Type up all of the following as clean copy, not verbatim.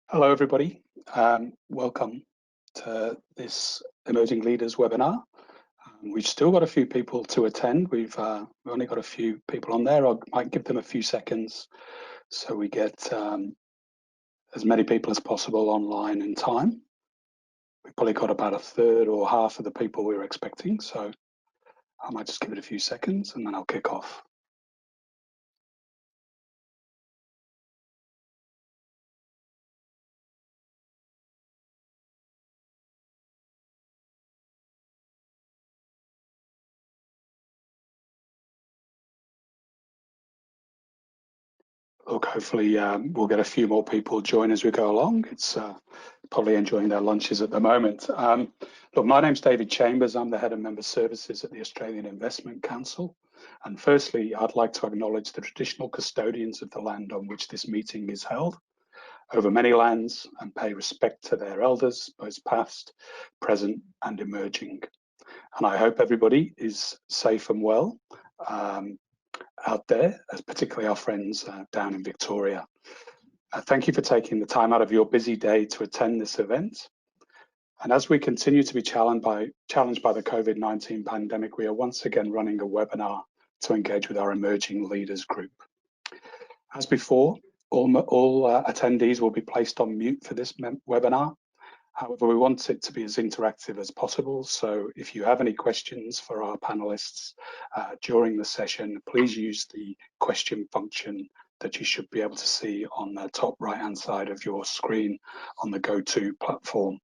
Hello, everybody. Welcome to this Emerging Leaders webinar. We've still got a few people to attend. We've only got a few people on there. I might give them a few seconds so we get as many people as possible online in time. We've probably got about a third or half of the people we were expecting, so I might just give it a few seconds and then I'll kick off. Look, hopefully we'll get a few more people join as we go along. It's probably enjoying their lunches at the moment. Look, my name's David Chambers. I'm the Head of Member Services at the Australian Investment Council. And firstly, I'd like to acknowledge the traditional custodians of the land on which this meeting is held over many lands and pay respect to their elders, both past, present and emerging. And I hope everybody is safe and well out there, particularly our friends down in Victoria. Thank you for taking the time out of your busy day to attend this event. And as we continue to be challenged by the COVID-19 pandemic, we are once again running a webinar to engage with our Emerging Leaders group. As before, all attendees will be placed on mute for this webinar. However, we want it to be as interactive as possible. So if you have any questions for our panelists during the session, please use the question function that you should be able to see on the top right-hand side of your screen on the GoTo platform.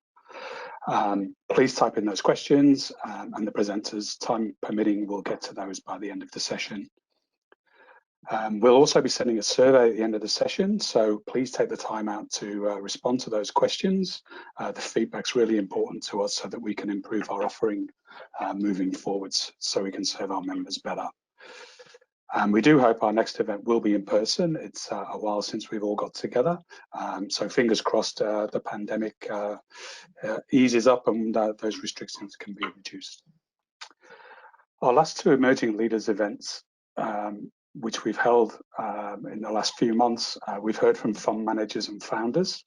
Please type in those questions and the presenters, time permitting, will get to those by the end of the session. We'll also be sending a survey at the end of the session, so please take the time out to respond to those questions. The feedback's really important to us so that we can improve our offering moving forwards so we can serve our members better. We do hope our next event will be in person. It's a while since we've all got together, so fingers crossed the pandemic eases up and those restrictions can be reduced. Our last two Emerging Leaders events which we've held in the last few months, we've heard from fund managers and founders,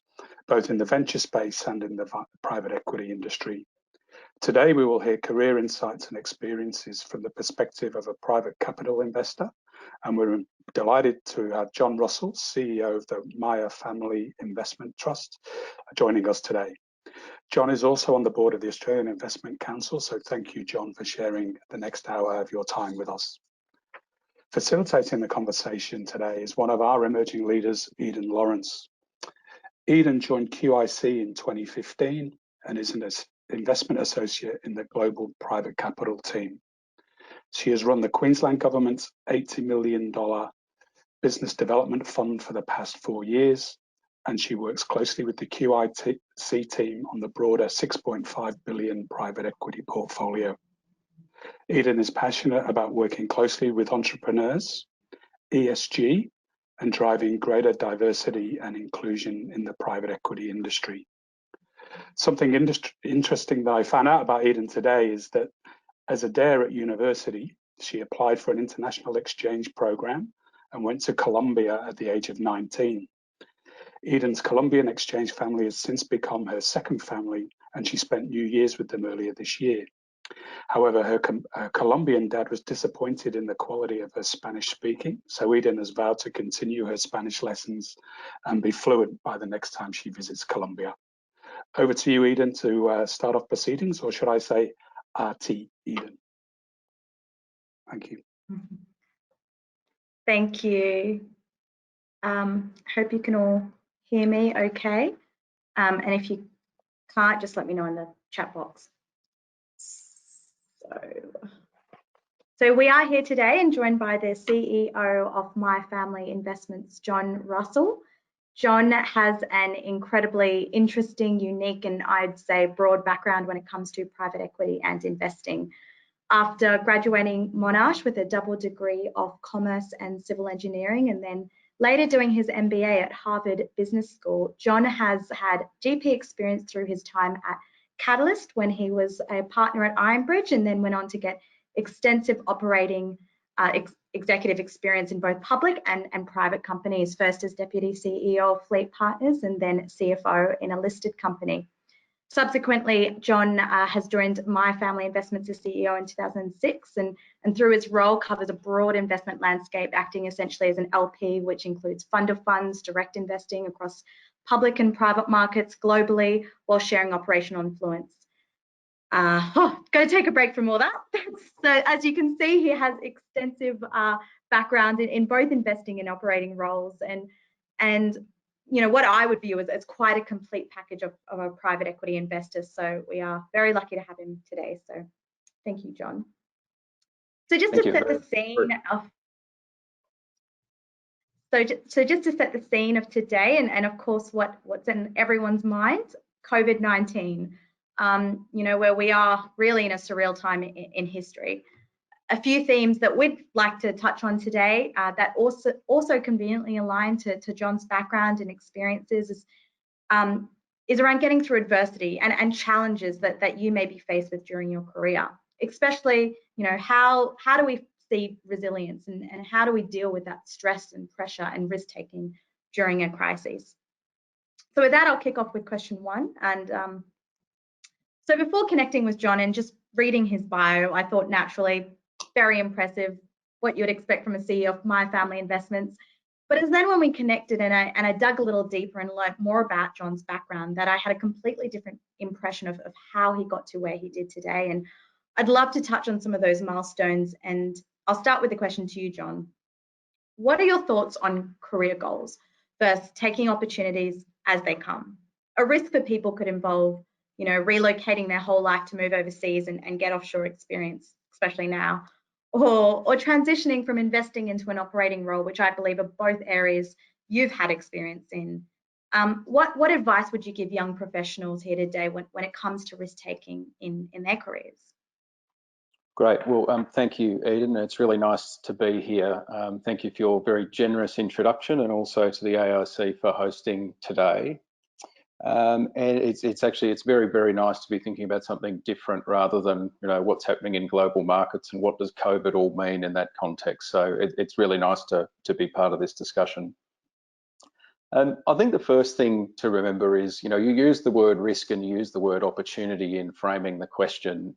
both in the venture space and in the private equity industry. Today, we will hear career insights and experiences from the perspective of a private capital investor. And we're delighted to have John Russell, CEO of the Myer Family Investment Trust, joining us today. John is also on the board of the Australian Investment Council, so thank you, John, for sharing the next hour of your time with us. Facilitating the conversation today is one of our emerging leaders, Eden Lawrence. Eden joined QIC in 2015 and is an investment associate in the global private capital team. She has run the Queensland Government's $80 million business development fund for the past 4 years, and she works closely with the QIC team on the broader $6.5 billion private equity portfolio. Eden is passionate about working closely with entrepreneurs, ESG, and driving greater diversity and inclusion in the private equity industry. Something interesting that I found out about Eden today is that as a DARE at university, she applied for an international exchange program and went to Colombia at the age of 19. Eden's Colombian exchange family has since become her second family, and she spent New Year's with them earlier this year. However, her Colombian dad was disappointed in the quality of her Spanish speaking, so Eden has vowed to continue her Spanish lessons and be fluent by the next time she visits Colombia. Over to you, Eden, to start off proceedings, or should I say RT, Eden? Thank you. Thank you. Hope you can all hear me okay. And if you can't, just let me know in the chat box. So we are here today and joined by the CEO of Myer Family Investments, John Russell. John has an incredibly interesting, unique, and I'd say broad background when it comes to private equity and investing. After graduating Monash with a double degree of commerce and civil engineering, and then later doing his MBA at Harvard Business School, John has had GP experience through his time at Catalyst when he was a partner at Ironbridge, and then went on to get extensive operating executive experience in both public and private companies, first as Deputy CEO of Fleet Partners and then CFO in a listed company. Subsequently, John has joined My Family Investments as CEO in 2006 and through his role covers a broad investment landscape, acting essentially as an LP, which includes fund of funds, direct investing across public and private markets globally, while sharing operational influence. Going to take a break from all that. So as you can see, he has extensive background in both investing and operating roles, and you know what I would view as quite a complete package of a private equity investor. So we are very lucky to have him today. So thank you, John. So just to set the scene of just to set the scene of today, and of course what's in everyone's mind, COVID-19. You know, where we are really in a surreal time in history. A few themes that we'd like to touch on today that also conveniently align to John's background and experiences is around getting through adversity and challenges that you may be faced with during your career. Especially, you know, how do we see resilience and how do we deal with that stress and pressure and risk taking during a crisis? So with that, I'll kick off with question one. And so before connecting with John and just reading his bio, I thought naturally, very impressive, what you'd expect from a CEO of My Family Investments. But it's then when we connected and I dug a little deeper and learned more about John's background that I had a completely different impression of how he got to where he did today. And I'd love to touch on some of those milestones. And I'll start with the question to you, John. What are your thoughts on career goals versus taking opportunities as they come? A risk for people could involve, you know, relocating their whole life to move overseas and get offshore experience, especially now, or transitioning from investing into an operating role, which I believe are both areas you've had experience in. What advice would you give young professionals here today when it comes to risk taking in their careers? Great. Well, thank you, Eden. It's really nice to be here. Thank you for your very generous introduction and also to the AIC for hosting today. And it's very, very nice to be thinking about something different rather than, you know, what's happening in global markets and what does COVID all mean in that context. So it's really nice to be part of this discussion. I think the first thing to remember is, you know, you use the word risk and you use the word opportunity in framing the question.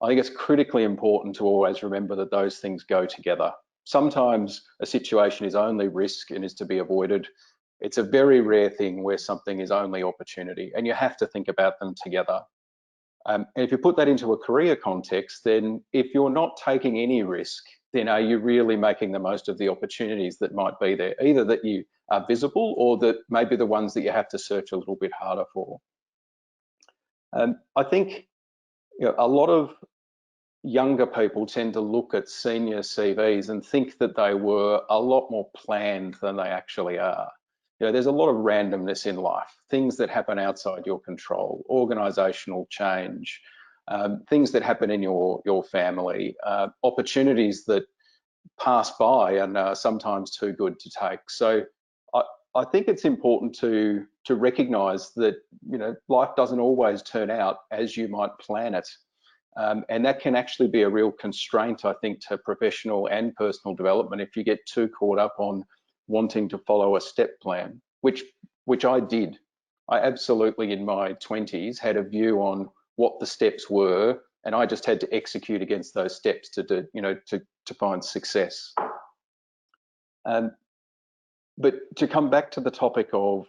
I think it's critically important to always remember that those things go together. Sometimes a situation is only risk and is to be avoided. It's a very rare thing where something is only opportunity, and you have to think about them together. And if you put that into a career context, then if you're not taking any risk, then are you really making the most of the opportunities that might be there, either that you are visible or that maybe the ones that you have to search a little bit harder for? I think, you know, a lot of younger people tend to look at senior CVs and think that they were a lot more planned than they actually are. You know, there's a lot of randomness in life, things that happen outside your control, organizational change, things that happen in your family, opportunities that pass by and are sometimes too good to take. So I think it's important to recognize that, you know, life doesn't always turn out as you might plan it. And that can actually be a real constraint, I think, to professional and personal development if you get too caught up on wanting to follow a step plan, which I did. I absolutely in my 20s had a view on what the steps were, and I just had to execute against those steps to find success. But to come back to the topic of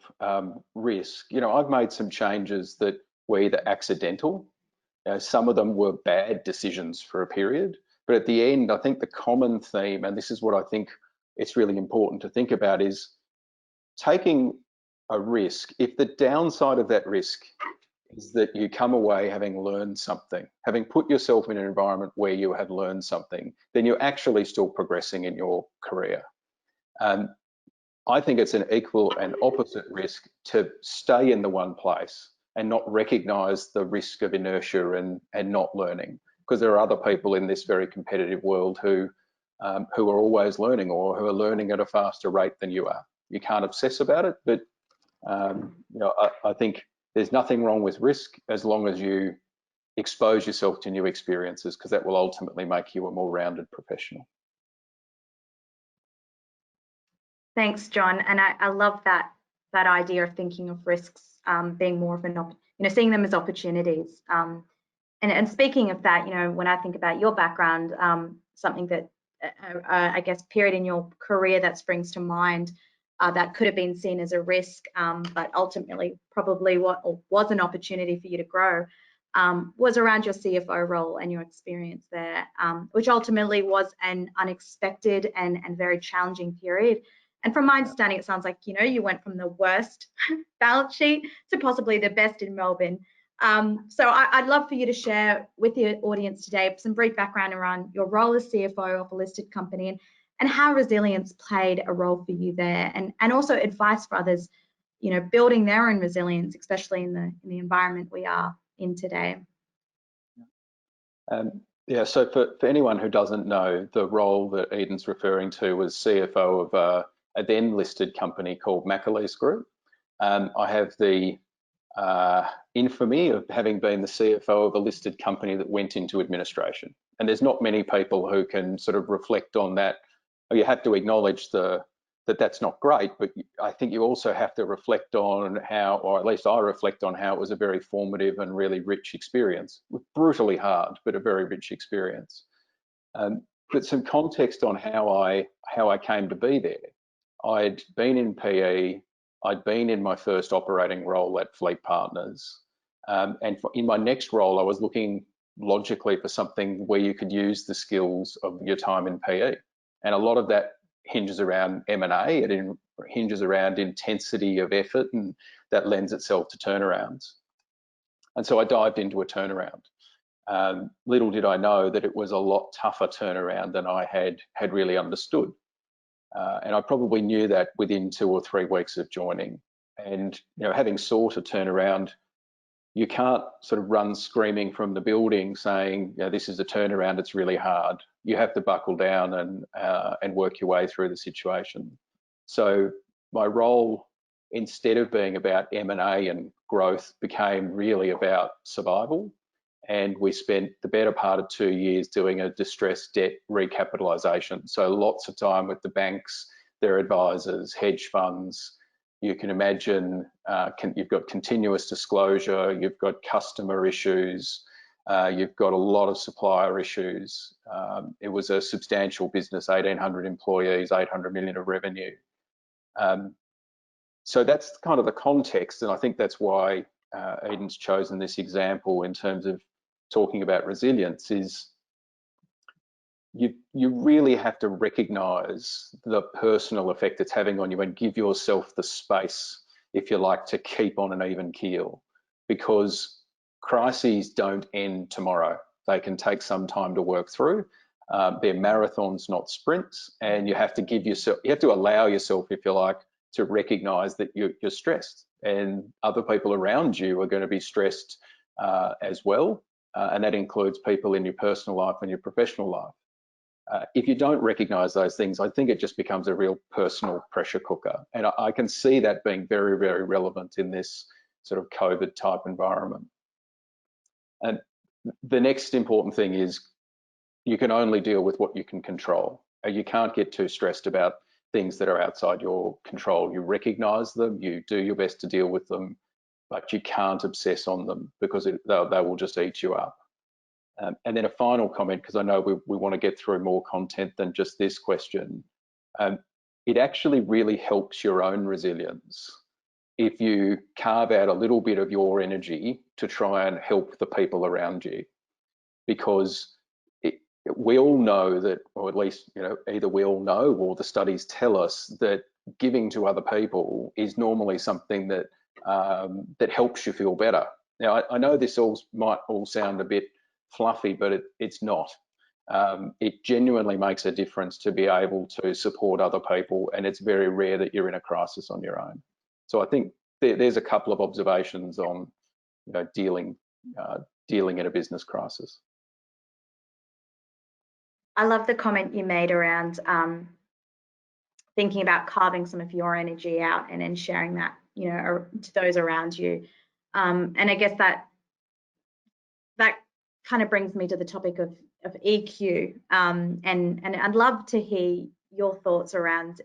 risk, you know, I've made some changes that were either accidental. You know, some of them were bad decisions for a period, but at the end, I think the common theme, and this is what I think it's really important to think about, is taking a risk. If the downside of that risk is that you come away having learned something, having put yourself in an environment where you have learned something, then you're actually still progressing in your career. I think it's an equal and opposite risk to stay in the one place and not recognize the risk of inertia and not learning, because there are other people in this very competitive world who are always learning or who are learning at a faster rate than you are. You can't obsess about it, but you know, I think there's nothing wrong with risk as long as you expose yourself to new experiences, because that will ultimately make you a more rounded professional. Thanks, John. And I love that idea of thinking of risks being more of an, seeing them as opportunities. And speaking of that, when I think about your background, something that I guess period in your career that springs to mind that could have been seen as a risk, but ultimately probably what was an opportunity for you to grow was around your CFO role and your experience there, which ultimately was an unexpected and very challenging period. And from my understanding, it sounds like, you went from the worst balance sheet to possibly the best in Melbourne. So I'd love for you to share with the audience today some brief background around your role as CFO of a listed company and how resilience played a role for you there, and also advice for others, building their own resilience, especially in the environment we are in today. Yeah, so for anyone who doesn't know, the role that Eden's referring to was CFO of a then listed company called McAleese Group. I have the infamy of having been the CFO of a listed company that went into administration. And there's not many people who can sort of reflect on that. You have to acknowledge that that's not great, but I think you also have to reflect on how, or at least I reflect on how it was a very formative and really rich experience. Brutally hard, but a very rich experience. But some context on how I came to be there. I'd been in PE, I'd been in my first operating role at Fleet Partners, and in my next role, I was looking logically for something where you could use the skills of your time in PE. And a lot of that hinges around M&A, it hinges around intensity of effort, and that lends itself to turnarounds. And so I dived into a turnaround. Little did I know that it was a lot tougher turnaround than I had really understood. And I probably knew that within 2 or 3 weeks of joining. And having sought a turnaround, you can't sort of run screaming from the building saying, this is a turnaround, it's really hard. You have to buckle down and work your way through the situation. So my role, instead of being about M&A and growth, became really about survival. And we spent the better part of 2 years doing a distressed debt recapitalisation. So lots of time with the banks, their advisors, hedge funds. You can imagine you've got continuous disclosure, you've got customer issues, you've got a lot of supplier issues. It was a substantial business, 1,800 employees, 800 million of revenue. So that's kind of the context, and I think that's why Eden's chosen this example in terms of talking about resilience. Is you really have to recognise the personal effect it's having on you and give yourself the space, if you like, to keep on an even keel, because crises don't end tomorrow. They can take some time to work through. They're marathons, not sprints, and you have to allow yourself, if you like, to recognise that you're stressed, and other people around you are going to be stressed as well, and that includes people in your personal life and your professional life. If you don't recognise those things, I think it just becomes a real personal pressure cooker. And I can see that being very, very relevant in this sort of COVID type environment. And the next important thing is you can only deal with what you can control. You can't get too stressed about things that are outside your control. You recognise them, you do your best to deal with them, but you can't obsess on them because they will just eat you up. And then a final comment, because I know we want to get through more content than just this question. It actually really helps your own resilience if you carve out a little bit of your energy to try and help the people around you, because we all know that, or at least either we all know or the studies tell us that giving to other people is normally something that that helps you feel better. Now I know this might all sound a bit fluffy, but it's not. It genuinely makes a difference to be able to support other people, and it's very rare that you're in a crisis on your own. So I think there's a couple of observations on dealing in a business crisis. I love the comment you made around thinking about carving some of your energy out and then sharing that to those around you. And I guess that kind of brings me to the topic of EQ, and I'd love to hear your thoughts around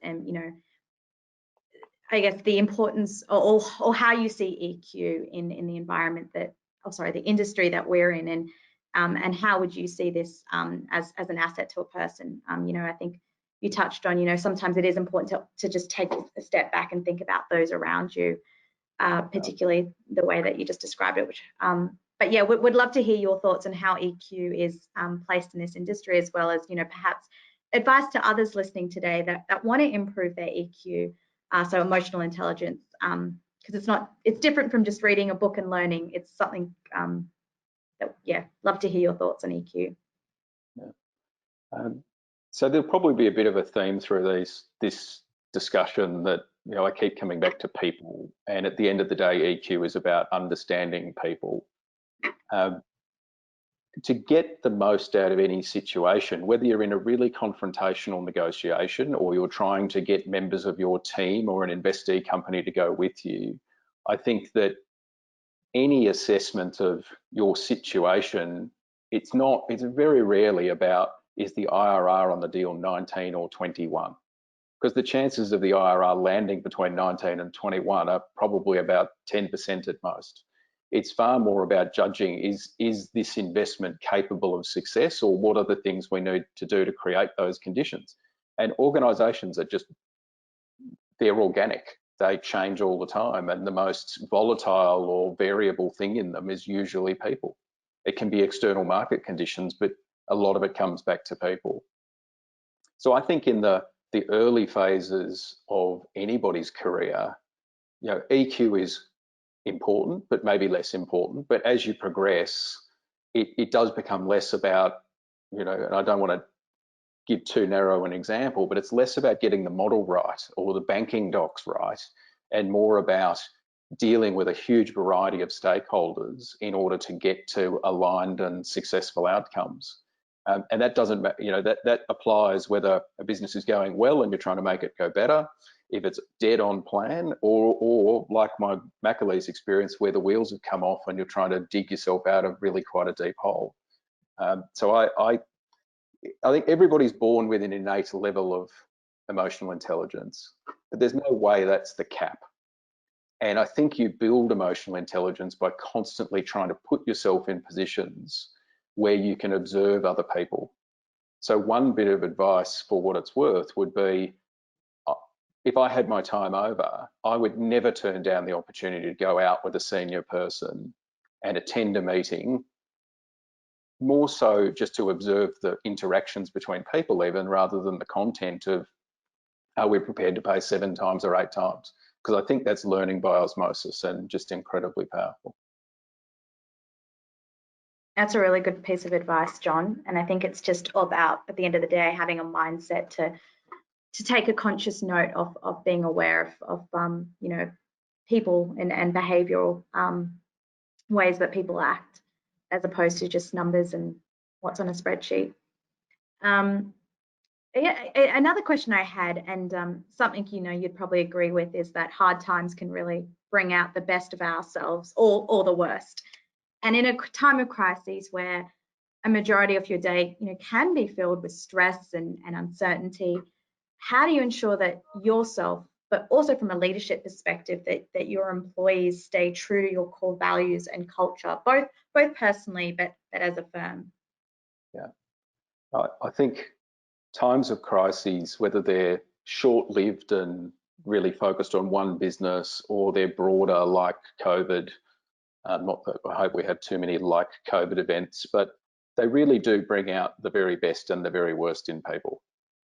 I guess, the importance or how you see EQ in the environment that, the industry that we're in, and how would you see this as an asset to a person? I think you touched on, sometimes it is important to just take a step back and think about those around you, particularly the way that you just described it. But yeah, we'd love to hear your thoughts on how EQ is placed in this industry, as well as, perhaps advice to others listening today that want to improve their EQ, so emotional intelligence, because it's different from just reading a book and learning. It's something love to hear your thoughts on EQ. Yeah. So there'll probably be a bit of a theme through this discussion that, I keep coming back to people, and at the end of the day, EQ is about understanding people. To get the most out of any situation, whether you're in a really confrontational negotiation or you're trying to get members of your team or an investee company to go with you, I think that any assessment of your situation, it's very rarely about, is the IRR on the deal 19 or 21? Because the chances of the IRR landing between 19 and 21 are probably about 10% at most. It's far more about judging, is this investment capable of success, or what are the things we need to do to create those conditions? And organisations are they're organic. They change all the time, and the most volatile or variable thing in them is usually people. It can be external market conditions, but a lot of it comes back to people. So I think in the early phases of anybody's career, EQ is important, but maybe less important. But as you progress, it does become less about, and I don't want to give too narrow an example, but it's less about getting the model right or the banking docs right, and more about dealing with a huge variety of stakeholders in order to get to aligned and successful outcomes. And that doesn't, that applies whether a business is going well and you're trying to make it go better, if it's dead on plan, or like my Macaleese experience, where the wheels have come off and you're trying to dig yourself out of really quite a deep hole. So I think everybody's born with an innate level of emotional intelligence, but there's no way that's the cap. And I think you build emotional intelligence by constantly trying to put yourself in positions where you can observe other people. So one bit of advice, for what it's worth, would be, if I had my time over, I would never turn down the opportunity to go out with a senior person and attend a meeting, more so just to observe the interactions between people even, rather than the content of, are we prepared to pay 7 times or 8 times? Because I think that's learning by osmosis and just incredibly powerful. That's a really good piece of advice, John. And I think it's just about, at the end of the day, having a mindset to take a conscious note of being aware of people and behavioural ways that people act, as opposed to just numbers and what's on a spreadsheet. Another question I had, and something you'd probably agree with, is that hard times can really bring out the best of ourselves, or the worst. And in a time of crises where a majority of your day can be filled with stress and uncertainty, how do you ensure that yourself, but also from a leadership perspective, that your employees stay true to your core values and culture, both personally but as a firm? Yeah, I think times of crises, whether they're short-lived and really focused on one business, or they're broader like COVID, not that I hope we have too many like COVID events, but they really do bring out the very best and the very worst in people.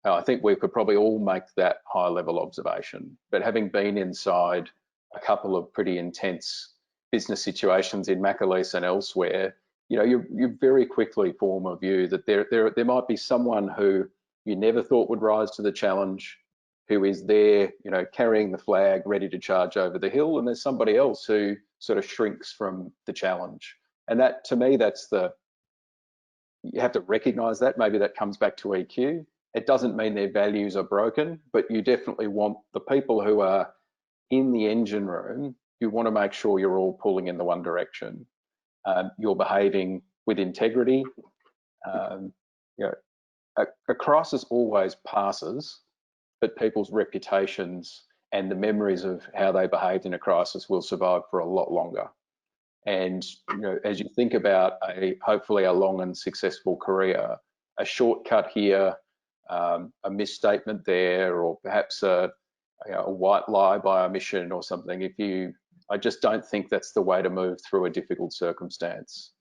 I think we could probably all make that high level observation, but having been inside a couple of pretty intense business situations in Macaleese and elsewhere, you very quickly form a view that there might be someone who you never thought would rise to the challenge, who is there, carrying the flag, ready to charge over the hill, and there's somebody else who sort of shrinks from the challenge. And that, to me, you have to recognise that. Maybe that comes back to EQ. It doesn't mean their values are broken, but you definitely want the people who are in the engine room, you want to make sure you're all pulling in the one direction. You're behaving with integrity. A crisis always passes, but people's reputations and the memories of how they behaved in a crisis will survive for a lot longer. And as you think about hopefully a long and successful career, a shortcut here, a misstatement there, or perhaps a white lie by omission or something, I just don't think that's the way to move through a difficult circumstance.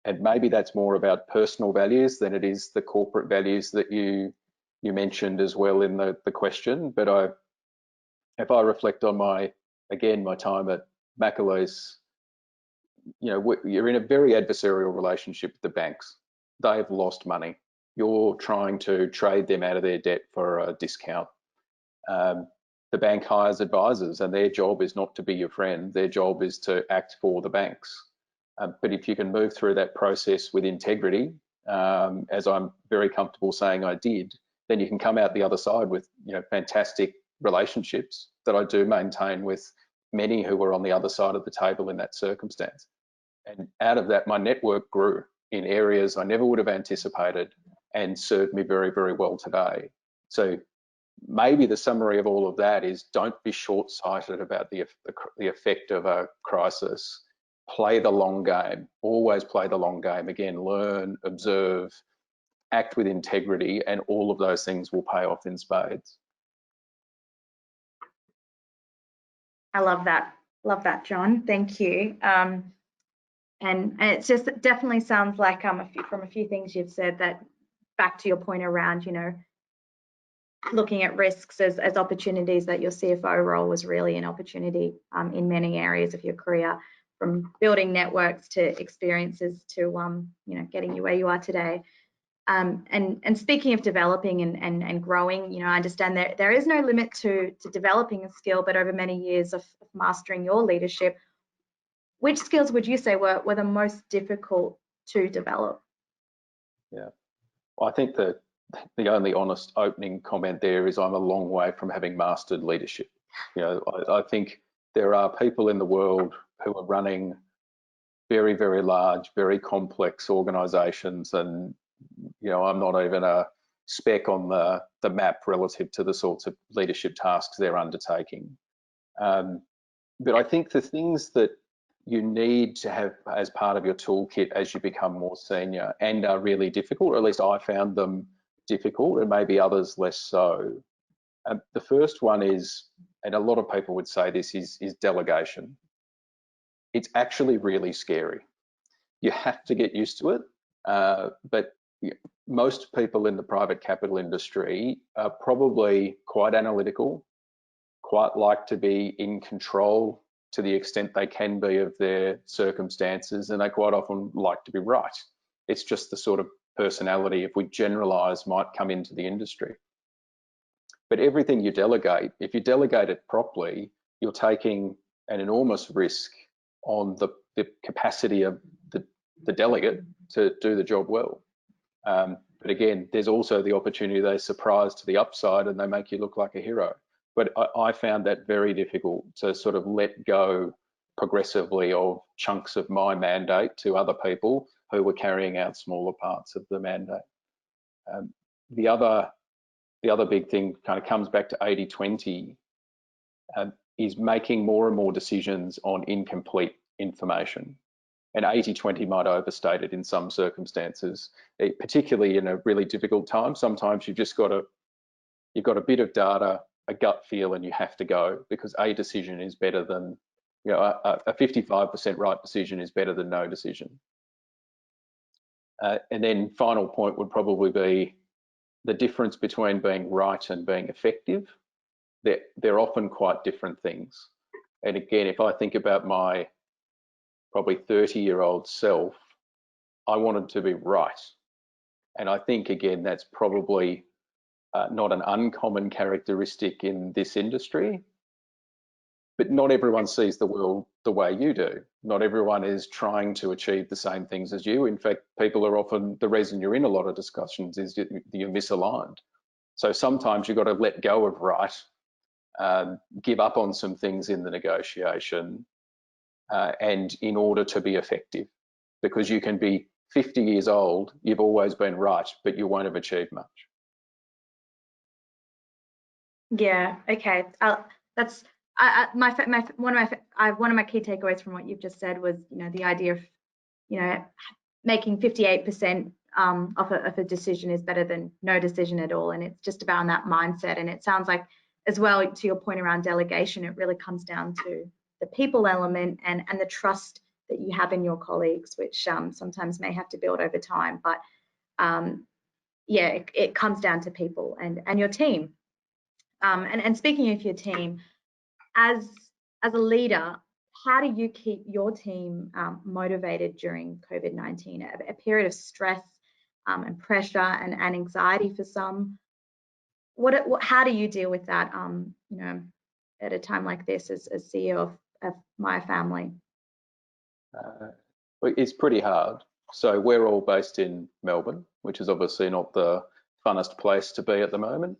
And maybe that's more about personal values than it is the corporate values that you mentioned as well in the question. But if I reflect on my time at Macaleese, you're in a very adversarial relationship with the banks. They've lost money. You're trying to trade them out of their debt for a discount. The bank hires advisors, and their job is not to be your friend. Their job is to act for the banks. But if you can move through that process with integrity, as I'm very comfortable saying I did, then you can come out the other side with fantastic relationships that I do maintain with many who were on the other side of the table in that circumstance. And out of that, my network grew in areas I never would have anticipated and served me very, very well today. So maybe the summary of all of that is, don't be short-sighted about the effect of a crisis. Play the long game. Always play the long game. Again, learn, observe, act with integrity, and all of those things will pay off in spades. I love that, John. Thank you. And it just definitely sounds like from a few things you've said, that back to your point around, looking at risks as opportunities, that your CFO role was really an opportunity in many areas of your career, from building networks to experiences to getting you where you are today. And speaking of developing and growing, I understand there is no limit to developing a skill, but over many years of mastering your leadership, which skills would you say were the most difficult to develop? Yeah, well, I think the only honest opening comment there is I'm a long way from having mastered leadership. I think there are people in the world who are running very, very large, very complex organizations, and I'm not even a speck on the map relative to the sorts of leadership tasks they're undertaking. But I think the things that you need to have as part of your toolkit as you become more senior and are really difficult, or at least I found them difficult, and maybe others less so. The first one is, and a lot of people would say this, is delegation. It's actually really scary. You have to get used to it, but most people in the private capital industry are probably quite analytical, quite like to be in control to the extent they can be of their circumstances, and they quite often like to be right. It's just the sort of personality, if we generalize, might come into the industry. But everything you delegate, if you delegate it properly, you're taking an enormous risk on the capacity of the delegate to do the job well. But again, there's also the opportunity they surprise to the upside and they make you look like a hero. But I found that very difficult to sort of let go progressively of chunks of my mandate to other people who were carrying out smaller parts of the mandate. The other big thing kind of comes back to 80-20, is making more and more decisions on incomplete information. And 80-20 might overstate it in some circumstances, particularly in a really difficult time. Sometimes you've got a bit of data, a gut feel, and you have to go, because a decision is better than, a 55% right decision is better than no decision. And then final point would probably be the difference between being right and being effective. They're often quite different things. And again, if I think about my probably 30-year-old self, I wanted to be right. And I think, again, that's probably not an uncommon characteristic in this industry, but not everyone sees the world the way you do. Not everyone is trying to achieve the same things as you. In fact, people are often, the reason you're in a lot of discussions is you're misaligned. So sometimes you've got to let go of right, give up on some things in the negotiation, and in order to be effective, because you can be 50 years old, you've always been right, but you won't have achieved much. Yeah. Okay. That's one of my key takeaways from what you've just said was, the idea of, making 58% of a decision is better than no decision at all, and it's just about that mindset. And it sounds like, as well, to your point around delegation, it really comes down to the people element and the trust that you have in your colleagues, which sometimes may have to build over time. But yeah, it comes down to people and your team. And speaking of your team, as a leader, how do you keep your team motivated during COVID-19, a period of stress and pressure and anxiety for some? How do you deal with that, at a time like this as CEO of My Family? It's pretty hard. So we're all based in Melbourne, which is obviously not the funnest place to be at the moment.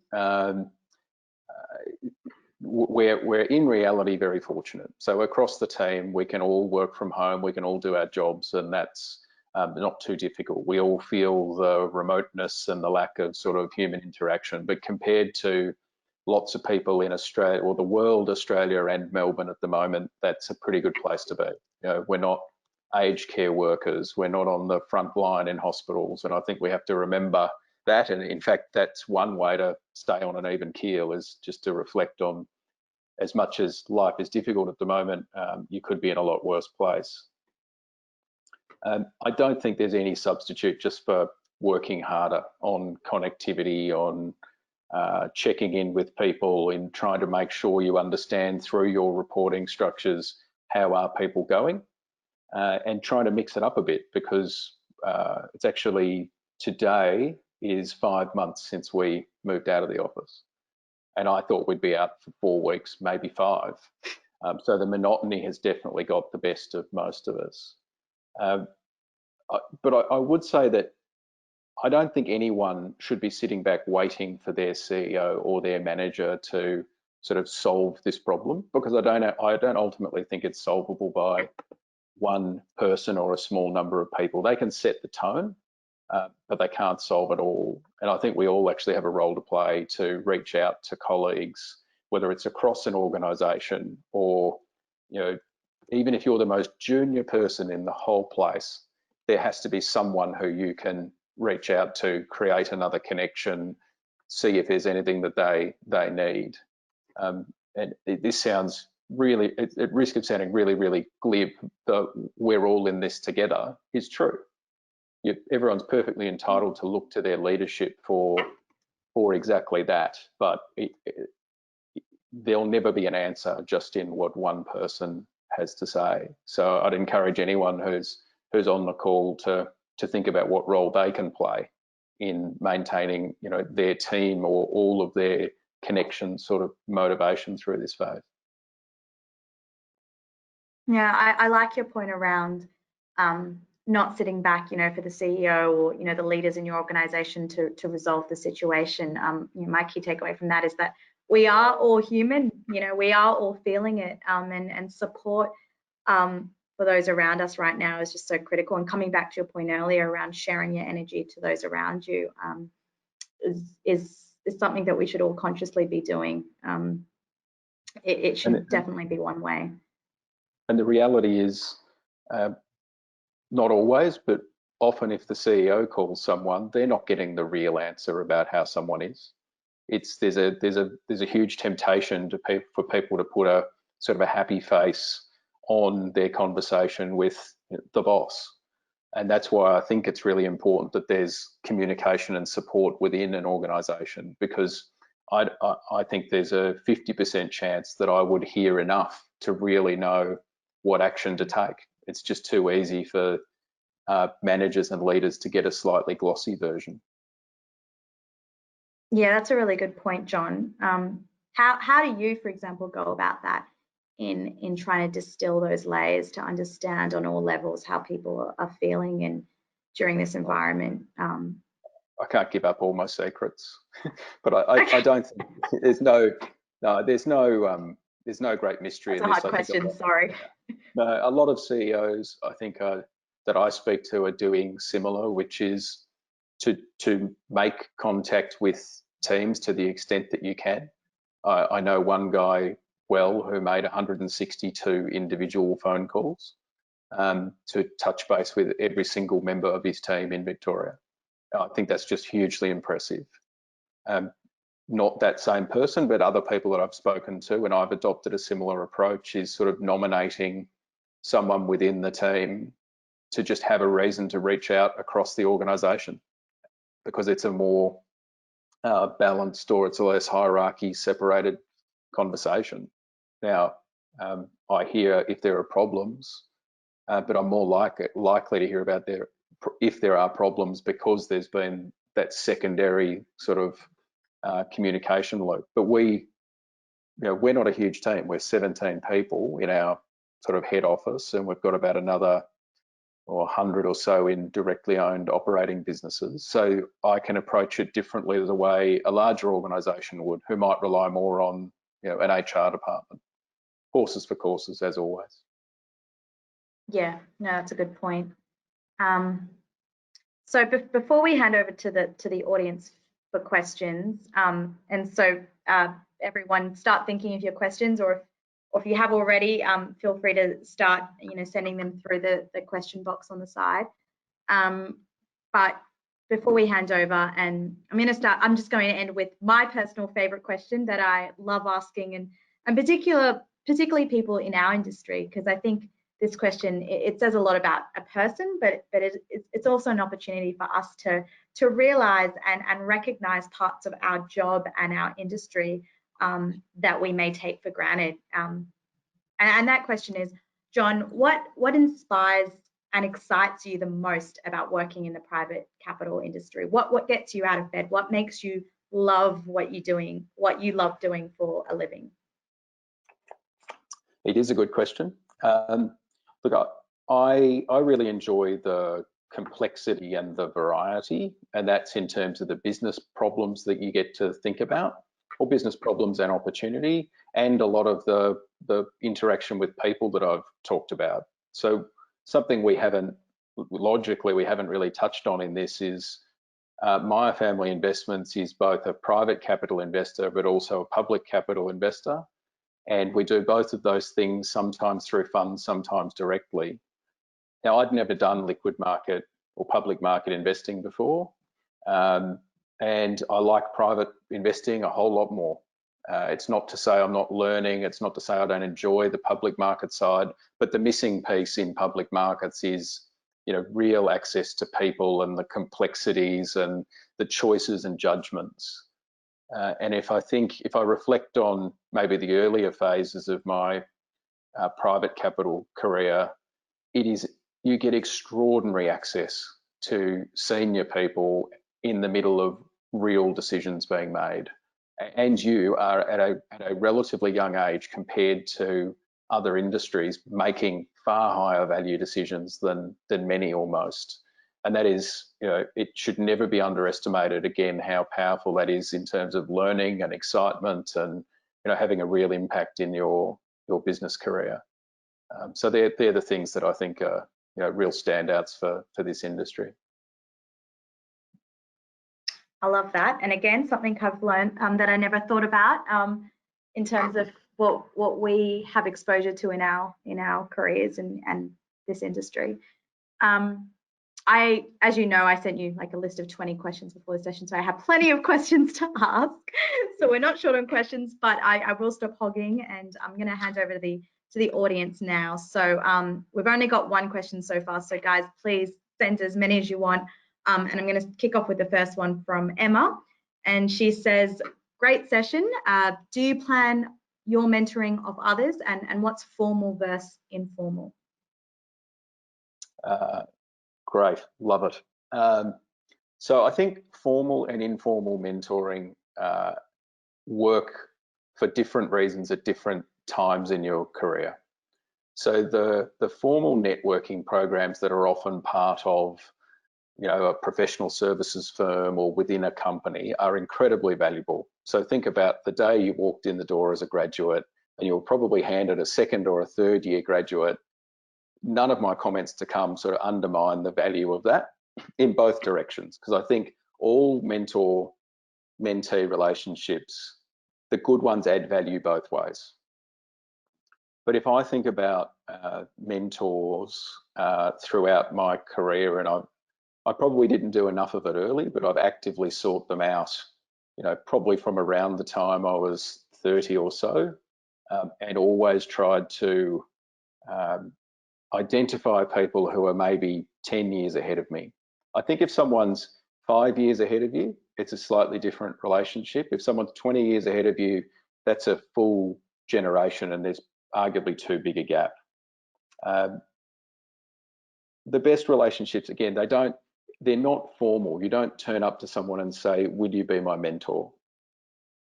We're in reality very fortunate. So across the team, we can all work from home, we can all do our jobs, and that's not too difficult. We all feel the remoteness and the lack of sort of human interaction, but compared to lots of people in Australia, or the world, Australia and Melbourne at the moment, that's a pretty good place to be. We're not aged care workers, we're not on the front line in hospitals, and I think we have to remember that. And in fact, that's one way to stay on an even keel, is just to reflect on, as much as life is difficult at the moment, you could be in a lot worse place. I don't think there's any substitute just for working harder on connectivity, on checking in with people, in trying to make sure you understand through your reporting structures how are people going, and trying to mix it up a bit, because it's actually, today is 5 months since we moved out of the office, and I thought we'd be out for 4 weeks, maybe 5. So the monotony has definitely got the best of most of us. But I would say that I don't think anyone should be sitting back waiting for their CEO or their manager to sort of solve this problem, because I don't ultimately think it's solvable by one person or a small number of people. They can set the tone, but they can't solve it all. And I think we all actually have a role to play to reach out to colleagues, whether it's across an organisation or, even if you're the most junior person in the whole place, there has to be someone who you can reach out to, create another connection, see if there's anything that they need. And this sounds really, at risk of sounding really, really glib, we're all in this together, is true. Everyone's perfectly entitled to look to their leadership for exactly that, but there'll never be an answer just in what one person has to say. So I'd encourage anyone who's on the call to think about what role they can play in maintaining, their team or all of their connection sort of motivation through this phase. Yeah, I like your point around not sitting back, for the CEO or, the leaders in your organization to resolve the situation. My key takeaway from that is that we are all human, we are all feeling it, and support for those around us right now is just so critical. And coming back to your point earlier around sharing your energy to those around you is something that we should all consciously be doing. It should definitely be one way. And the reality is, not always, but often if the CEO calls someone, they're not getting the real answer about how someone is. There's a huge temptation for people to put a sort of a happy face on their conversation with the boss. And that's why I think it's really important that there's communication and support within an organisation, because I think there's a 50% chance that I would hear enough to really know what action to take. It's just too easy for managers and leaders to get a slightly glossy version. Yeah, that's a really good point, John. How do you, for example, go about that in trying to distill those layers to understand on all levels how people are feeling and during this environment? I can't give up all my secrets, but I don't think there's no great mystery That's in this. a hard question, sorry. No, a lot of CEOs I think that I speak to are doing similar, which is to make contact with teams to the extent that you can. I know one guy well who made 162 individual phone calls to touch base with every single member of his team in Victoria. I think that's just hugely impressive. Not that same person, but other people that I've spoken to, and I've adopted a similar approach, is sort of nominating someone within the team to just have a reason to reach out across the organisation, because it's a more balanced, or it's a less hierarchy separated conversation. Now, I hear if there are problems, but I'm more likely to hear about if there are problems, because there's been that secondary sort of communication loop. But we're not a huge team. We're 17 people in our sort of head office, and we've got about another 100 or so in directly owned operating businesses. So I can approach it differently the way a larger organisation would, who might rely more on an HR department. Horses for courses, as always. Yeah, no, that's a good point. So before we hand over to the audience for questions, and so everyone start thinking of your questions, or if you have already, feel free to start sending them through the question box on the side. But before we hand over, and I'm just going to end with my personal favorite question that I love asking, and particularly people in our industry, because I think this question, it says a lot about a person, but it's also an opportunity for us to realize and recognize parts of our job and our industry that we may take for granted. And that question is, John, what inspires and excites you the most about working in the private capital industry? What gets you out of bed? What makes you love what you love doing for a living? It is a good question. Look, I really enjoy the complexity and the variety, and that's in terms of the business problems that you get to think about, or business problems and opportunity, and a lot of the interaction with people that I've talked about. So something we haven't really touched on in this is Myer Family Investments is both a private capital investor but also a public capital investor. And we do both of those things, sometimes through funds, sometimes directly. Now, I'd never done liquid market or public market investing before, and I like private investing a whole lot more. It's not to say I'm not learning, it's not to say I don't enjoy the public market side, but the missing piece in public markets is real access to people and the complexities and the choices and judgments. And if I reflect on maybe the earlier phases of my private capital career, you get extraordinary access to senior people in the middle of real decisions being made, and you are at a relatively young age compared to other industries making far higher value decisions than many or most. And that is, it should never be underestimated, again, how powerful that is in terms of learning and excitement and, having a real impact in your business career. So they're the things that I think are, real standouts for this industry. I love that. And again, something I've learned that I never thought about in terms of what we have exposure to in our careers and this industry. As you know, I sent you like a list of 20 questions before the session, so I have plenty of questions to ask. So we're not short on questions, but I will stop hogging, and I'm going to hand over to the audience now. So we've only got one question so far, so guys, please send as many as you want. And I'm going to kick off with the first one from Emma, and she says, "Great session. Do you plan your mentoring of others, and what's formal versus informal?" Great, love it. So I think formal and informal mentoring work for different reasons at different times in your career. So the formal networking programs that are often part of a professional services firm or within a company are incredibly valuable. So think about the day you walked in the door as a graduate and you're probably handed a second or a third year graduate. None of my comments to come sort of undermine the value of that in both directions, because I think all mentor-mentee relationships the good ones add value both ways. But if I think about mentors throughout my career, and I probably didn't do enough of it early, but I've actively sought them out, you know, probably from around the time I was 30 or so, and always tried to identify people who are maybe 10 years ahead of me. I think if someone's 5 years ahead of you, it's a slightly different relationship. If someone's 20 years ahead of you, that's a full generation, and there's arguably too big a gap. The best relationships, again, they're not formal. You don't turn up to someone and say, "Would you be my mentor?"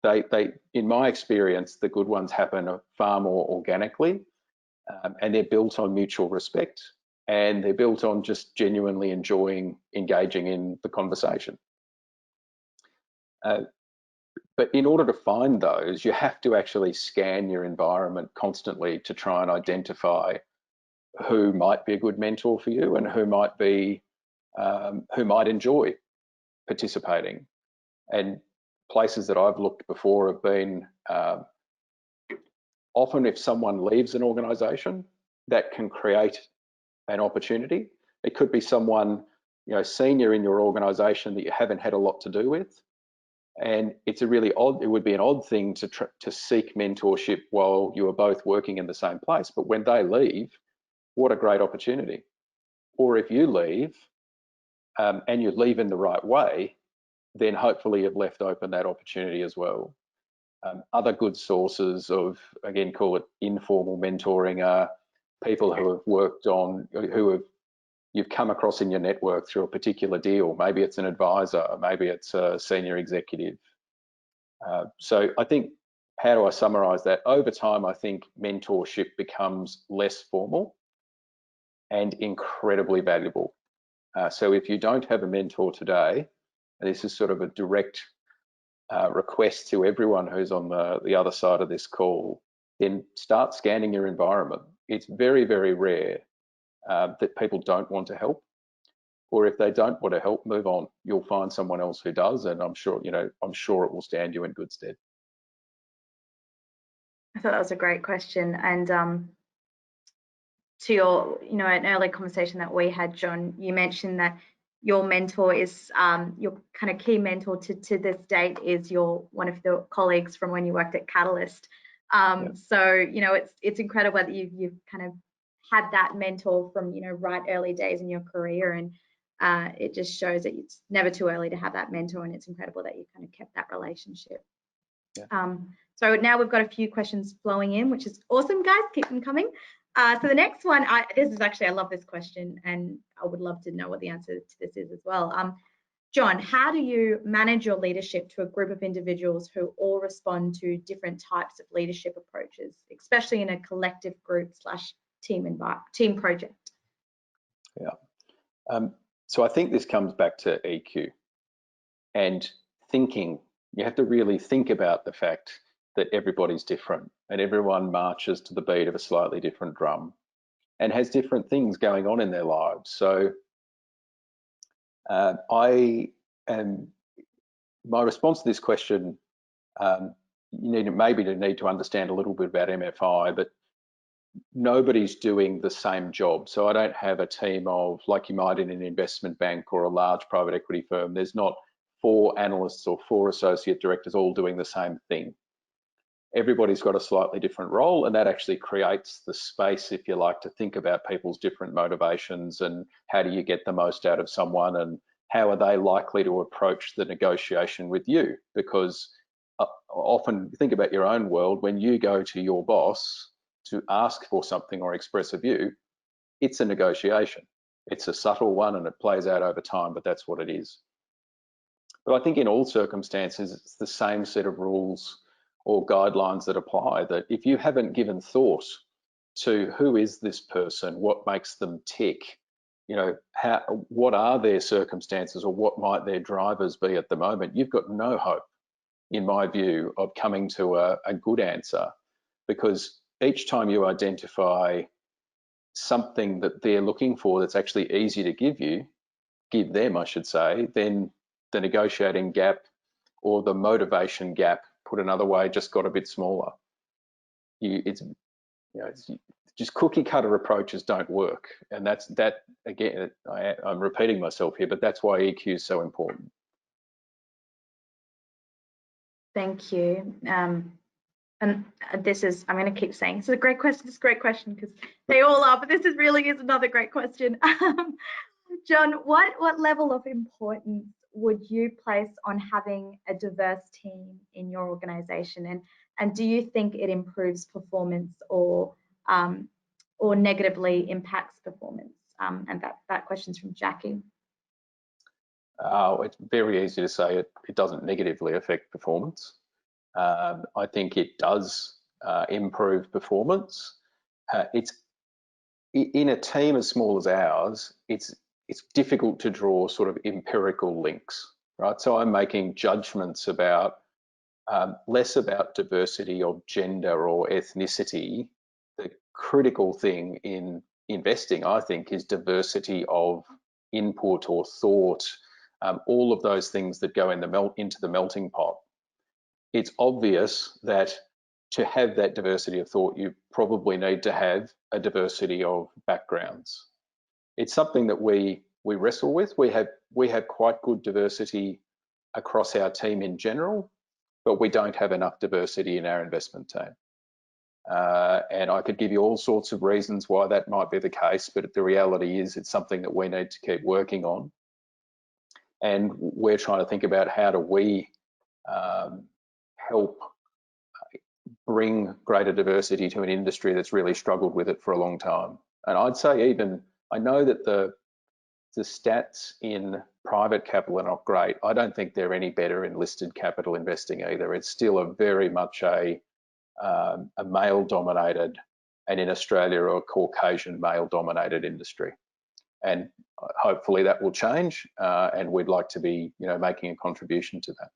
In my experience, the good ones happen far more organically, and they're built on mutual respect, and they're built on just genuinely enjoying engaging in the conversation. But in order to find those, you have to actually scan your environment constantly to try and identify who might be a good mentor for you and who might enjoy participating. And places that I've looked before have been often if someone leaves an organisation, that can create an opportunity. It could be someone, you know, senior in your organisation that you haven't had a lot to do with, and it's a really odd. It would be an odd thing to seek mentorship while you are both working in the same place. But when they leave, what a great opportunity. Or if you leave and you leave in the right way, then hopefully you've left open that opportunity as well. Other good sources of, again, call it informal mentoring, are people who have worked on, you've come across in your network through a particular deal. Maybe it's an advisor, maybe it's a senior executive. So I think, how do I summarize that? Over time, I think mentorship becomes less formal and incredibly valuable. So if you don't have a mentor today, and this is sort of a direct request to everyone who's on the other side of this call, then start scanning your environment. It's very, very rare that people don't want to help, or if they don't want to help, move on. You'll find someone else who does, and I'm sure it will stand you in good stead. I thought that was a great question, and to your, an early conversation that we had, John, you mentioned that your mentor is your kind of key mentor to this date is one of the colleagues from when you worked at Catalyst. So it's incredible that you've kind of had that mentor from right early days in your career, and it just shows that it's never too early to have that mentor, and it's incredible that you kind of kept that relationship. So now we've got a few questions flowing in, which is awesome, guys. Keep them coming. So the next one, I love this question, and I would love to know what the answer to this is as well. John, how do you manage your leadership to a group of individuals who all respond to different types of leadership approaches, especially in a collective group / team project? Yeah. So I think this comes back to EQ and thinking. You have to really think about the fact that everybody's different and everyone marches to the beat of a slightly different drum and has different things going on in their lives. So my response to this question, you need to understand a little bit about MFI, but nobody's doing the same job. So I don't have a team of, like you might in an investment bank or a large private equity firm, there's not 4 analysts or 4 associate directors all doing the same thing. Everybody's got a slightly different role, and that actually creates the space, if you like, to think about people's different motivations and how do you get the most out of someone and how are they likely to approach the negotiation with you. Because often, think about your own world, when you go to your boss to ask for something or express a view, it's a negotiation. It's a subtle one and it plays out over time, but that's what it is. But I think in all circumstances, it's the same set of rules or guidelines that apply, that if you haven't given thought to who is this person, what makes them tick, what are their circumstances or what might their drivers be at the moment, you've got no hope, in my view, of coming to a good answer. Because each time you identify something that they're looking for that's actually easy to give them, I should say, then the negotiating gap or the motivation gap put another way, just got a bit smaller. It's just cookie cutter approaches don't work, and that again, I'm repeating myself here, but that's why EQ is so important. Thank you. And this is, I'm going to keep saying, this is a great question. It's a great question because they all are, but this really is another great question. John, what level of importance would you place on having a diverse team in your organisation, and do you think it improves performance or negatively impacts performance? And that question's from Jackie. It's very easy to say it doesn't negatively affect performance. I think it does improve performance. It's in a team as small as ours, it's difficult to draw sort of empirical links, right? So I'm making judgments about less about diversity of gender or ethnicity. The critical thing in investing, I think, is diversity of input or thought, all of those things that go into the melting pot. It's obvious that to have that diversity of thought, you probably need to have a diversity of backgrounds. It's something that we wrestle with. We have quite good diversity across our team in general, but we don't have enough diversity in our investment team. And I could give you all sorts of reasons why that might be the case, but the reality is it's something that we need to keep working on. And we're trying to think about how do we help bring greater diversity to an industry that's really struggled with it for a long time. And I'd say I know that the stats in private capital are not great. I don't think they're any better in listed capital investing either. It's still a very much a male-dominated, and in Australia, a Caucasian male-dominated industry. And hopefully that will change, and we'd like to be, making a contribution to that.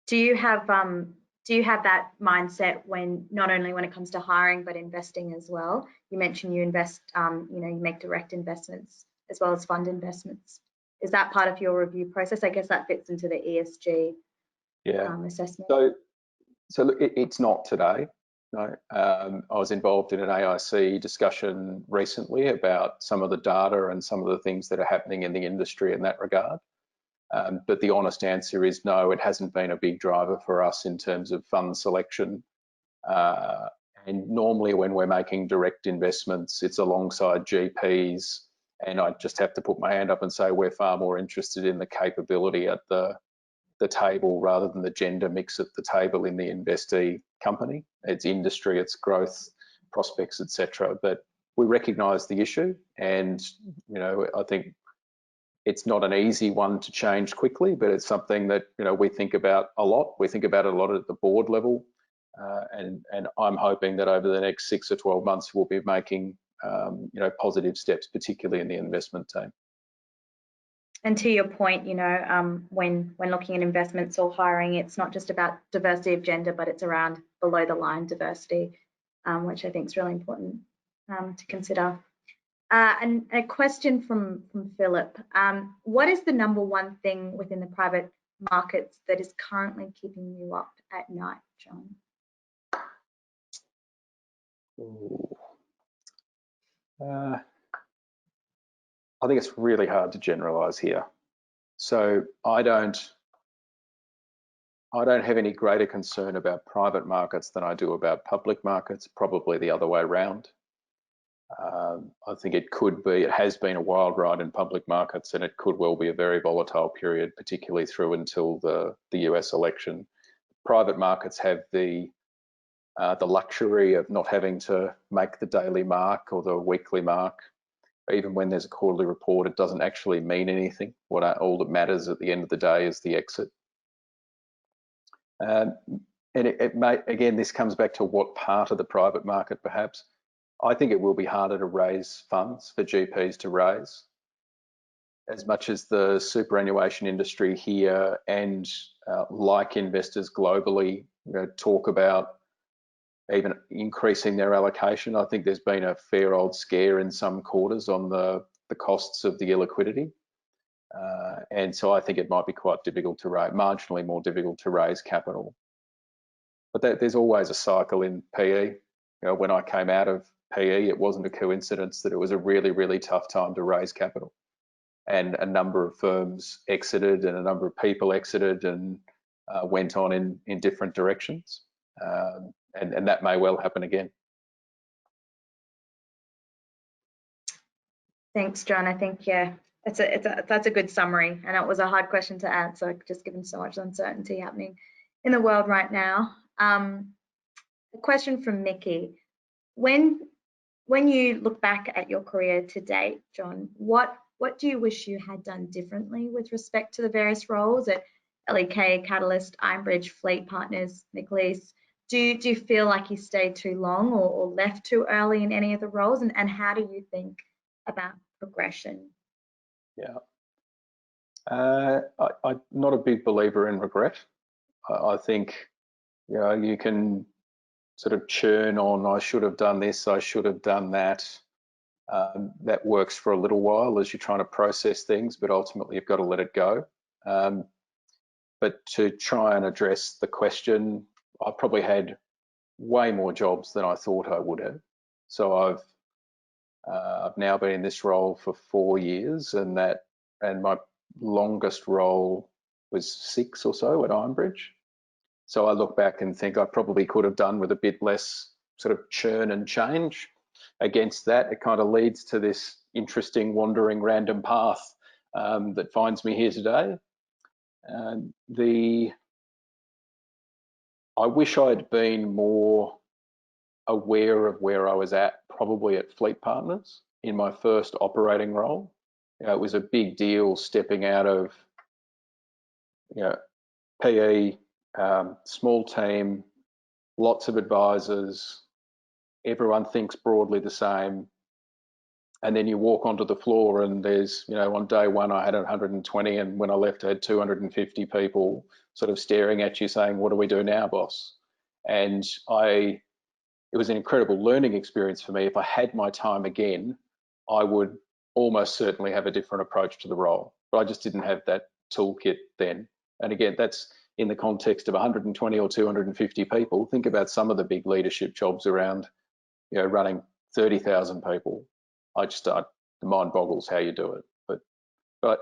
Do you have that mindset not only when it comes to hiring but investing as well? You mentioned you invest, you make direct investments as well as fund investments. Is that part of your review process? I guess that fits into the ESG assessment. So look, it's not today. No, I was involved in an AIC discussion recently about some of the data and some of the things that are happening in the industry in that regard. But the honest answer is no, it hasn't been a big driver for us in terms of fund selection. And normally when we're making direct investments, it's alongside GPs. And I just have to put my hand up and say we're far more interested in the capability at the table rather than the gender mix at the table in the investee company. It's industry, it's growth prospects, etc. But we recognise the issue, and I think it's not an easy one to change quickly, but it's something that we think about a lot. We think about it a lot at the board level, and I'm hoping that over the next 6 or 12 months we'll be making positive steps, particularly in the investment team. And to your point, when looking at investments or hiring, it's not just about diversity of gender, but it's around below the line diversity, which I think is really important to consider. And a question from Philip. What is the #1 thing within the private markets that is currently keeping you up at night, John? I think it's really hard to generalize here. So I don't have any greater concern about private markets than I do about public markets, probably the other way around. I think it has been a wild ride in public markets, and it could well be a very volatile period, particularly through until the US election. Private markets have the luxury of not having to make the daily mark or the weekly mark. Even when there's a quarterly report, it doesn't actually mean anything. All that matters at the end of the day is the exit. And again, this comes back to what part of the private market, perhaps. I think it will be harder to raise funds for GPs to raise. As much as the superannuation industry here and like investors globally talk about even increasing their allocation, I think there's been a fair old scare in some quarters on the costs of the illiquidity. And so I think it might be quite difficult to raise, marginally more difficult to raise capital. But there's always a cycle in PE. You know, when I came out of PE, it wasn't a coincidence that it was a really, really tough time to raise capital. And a number of firms exited and a number of people exited and went on in different directions. And that may well happen again. Thanks, John. I think, yeah, that's a good summary, and it was a hard question to answer, just given so much uncertainty happening in the world right now. A question from Mickey. When you look back at your career to date, John, what do you wish you had done differently with respect to the various roles at LEK, Catalyst, Ironbridge, Fleet Partners, McLeese? Do you feel like you stayed too long or left too early in any of the roles? And how do you think about progression? Yeah. I'm not a big believer in regret. I think, you know, you can sort of churn on, I should have done this, I should have done that. That works for a little while as you're trying to process things, but ultimately you've got to let it go. But to try and address the question, I probably had way more jobs than I thought I would have. So I've now been in this role for 4 years, and my longest role was 6 or so at Ironbridge. So I look back and think I probably could have done with a bit less sort of churn and change. Against that, it kind of leads to this interesting, wandering, random path that finds me here today. I wish I'd been more aware of where I was at, probably at Fleet Partners in my first operating role. You know, it was a big deal stepping out of, you know, PE, small team, lots of advisors, everyone thinks broadly the same, and then you walk onto the floor and there's, you know, on day one I had 120, and when I left I had 250 people sort of staring at you saying, what do we do now, boss? And it was an incredible learning experience for me. If I had my time again, I would almost certainly have a different approach to the role, but I just didn't have that toolkit then. And again, that's in the context of 120 or 250 people. Think about some of the big leadership jobs around, you know, running 30,000 people. The mind boggles how you do it. But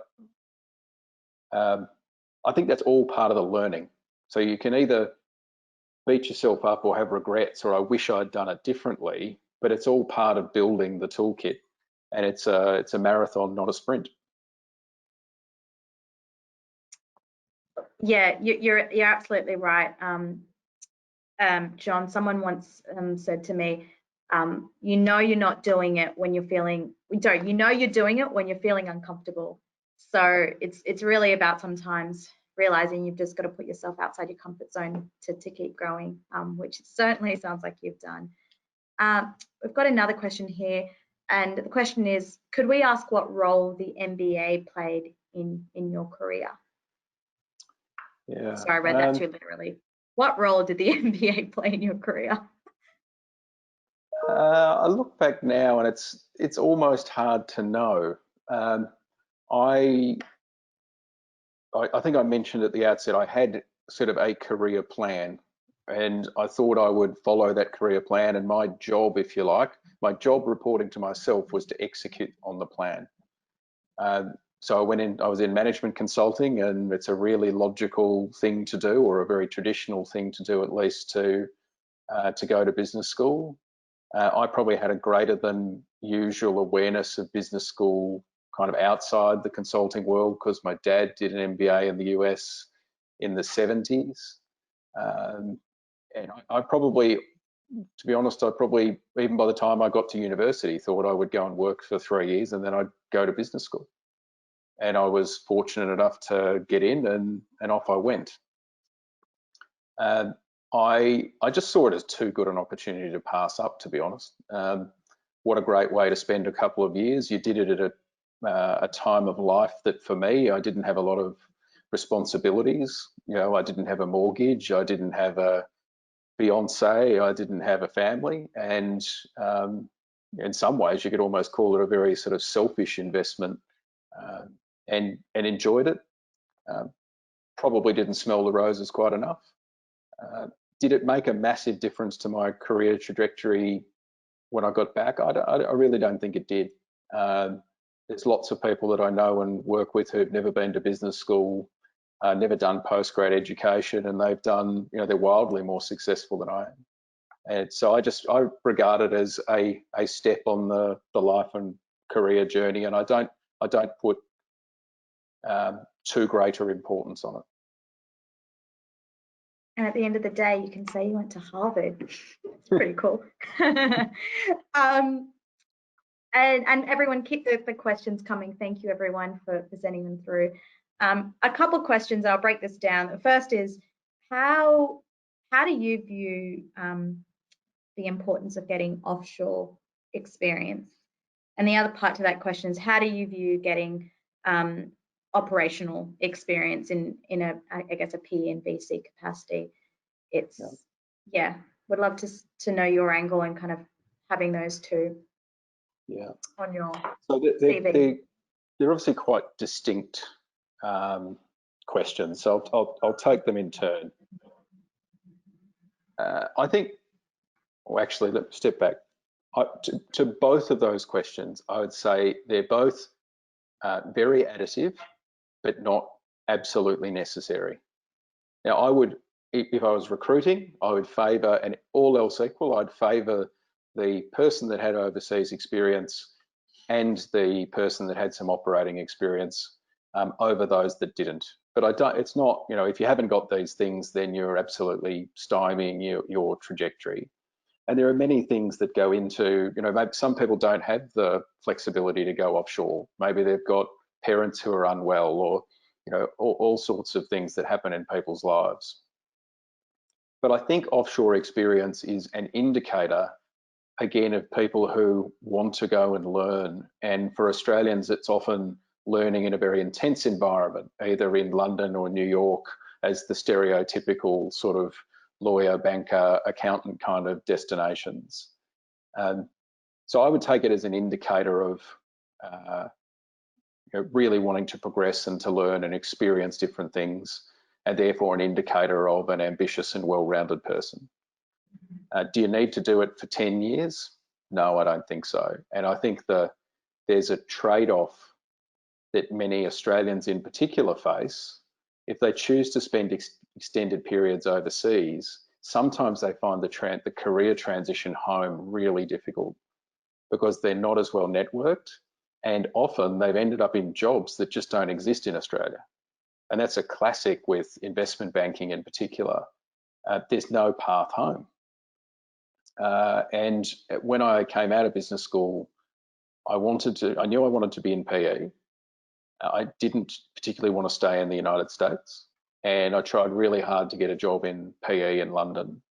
I think that's all part of the learning. So you can either beat yourself up or have regrets, or I wish I'd done it differently, but it's all part of building the toolkit, and it's a marathon, not a sprint. Yeah, you're absolutely right, John. Someone once said to me, you know you're not doing it when you're feeling, you know you're doing it when you're feeling uncomfortable. So it's really about sometimes realizing you've just got to put yourself outside your comfort zone to keep growing, which certainly sounds like you've done. We've got another question here, and the question is, could we ask what role the MBA played in your career? Yeah. Sorry, I read that too literally. What role did the MBA play in your career? I look back now and it's almost hard to know. I think I mentioned at the outset I had sort of a career plan, and I thought I would follow that career plan, and my job, if you like, my job reporting to myself was to execute on the plan. So I was in management consulting, and it's a really logical thing to do, or a very traditional thing to do, at least, to go to business school. I probably had a greater than usual awareness of business school kind of outside the consulting world, because my dad did an MBA in the US in the 70s. And I probably, to be honest, I probably, even by the time I got to university, thought I would go and work for 3 years and then I'd go to business school. And I was fortunate enough to get in, and off I went. I just saw it as too good an opportunity to pass up, to be honest. What a great way to spend a couple of years. You did it at a time of life that, for me, I didn't have a lot of responsibilities. You know, I didn't have a mortgage, I didn't have a fiance, I didn't have a family, and in some ways you could almost call it a very sort of selfish investment and enjoyed it. Probably didn't smell the roses quite enough. Did it make a massive difference to my career trajectory when I got back? I really don't think it did. There's lots of people that I know and work with who've never been to business school, never done postgrad education, and they've done, they're wildly more successful than I am. And so I regard it as a step on the life and career journey, and I don't put too greater importance on it. And at the end of the day, you can say you went to Harvard. It's pretty cool. And everyone, keep the questions coming. Thank you, everyone, for sending them through. A couple of questions. I'll break this down. The first is, how do you view the importance of getting offshore experience? And the other part to that question is, how do you view getting operational experience in a, I guess, a PE and VC capacity? It's, yeah, would love to know your angle and kind of having those two on your CV. They're obviously quite distinct questions, so I'll take them in turn. I think, well, actually, let's step back. To both of those questions, I would say they're both very additive, but not absolutely necessary. Now, I would, if I was recruiting, I would favour, and all else equal, I'd favour the person that had overseas experience and the person that had some operating experience over those that didn't. But I don't. It's not, if you haven't got these things, then you're absolutely stymieing your trajectory. And there are many things that go into, maybe some people don't have the flexibility to go offshore. Maybe they've got parents who are unwell, or all sorts of things that happen in people's lives. But I think offshore experience is an indicator, again, of people who want to go and learn. And for Australians, it's often learning in a very intense environment, either in London or New York, as the stereotypical sort of lawyer, banker, accountant kind of destinations. So I would take it as an indicator of really wanting to progress and to learn and experience different things, and therefore an indicator of an ambitious and well-rounded person. Do you need to do it for 10 years? No, I don't think so. And I think there's a trade-off that many Australians in particular face. If they choose to spend extended periods overseas, sometimes they find the career transition home really difficult because they're not as well networked, and often they've ended up in jobs that just don't exist in Australia. And that's a classic with investment banking in particular. There's no path home. And when I came out of business school, I knew I wanted to be in PE. I didn't particularly want to stay in the United States, and I tried really hard to get a job in PE in London.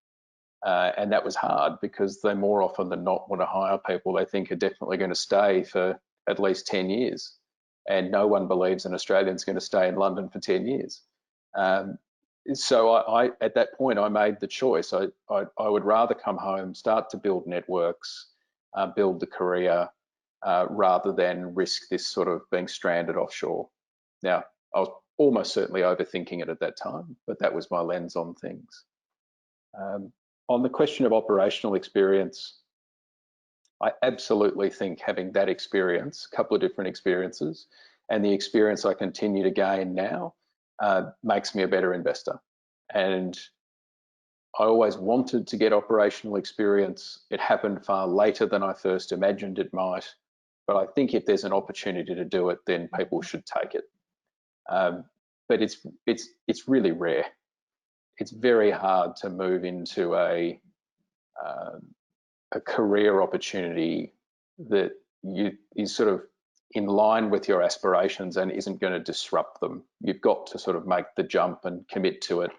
And that was hard because they more often than not want to hire people they think are definitely going to stay for at least 10 years. And no one believes an Australian's going to stay in London for 10 years. So at that point, I made the choice. I would rather come home, start to build networks, build the career, rather than risk this sort of being stranded offshore. Now, I was almost certainly overthinking it at that time, but that was my lens on things. On the question of operational experience, I absolutely think having that experience, a couple of different experiences, and the experience I continue to gain now makes me a better investor. And I always wanted to get operational experience. It happened far later than I first imagined it might. But I think if there's an opportunity to do it, then people should take it. But it's really rare. It's very hard to move into a career opportunity that is sort of in line with your aspirations and isn't going to disrupt them. You've got to sort of make the jump and commit to it,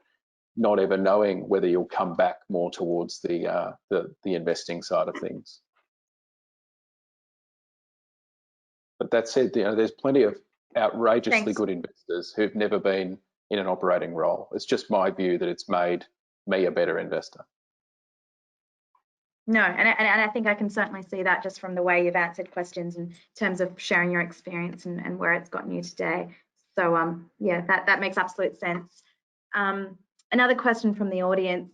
not ever knowing whether you'll come back more towards the investing side of things. But that said, there's plenty of outrageously good investors who've never been in an operating role. It's just my view that it's made me a better investor. No, and I think I can certainly see that just from the way you've answered questions in terms of sharing your experience and where it's gotten you today. So yeah, that makes absolute sense. Another question from the audience.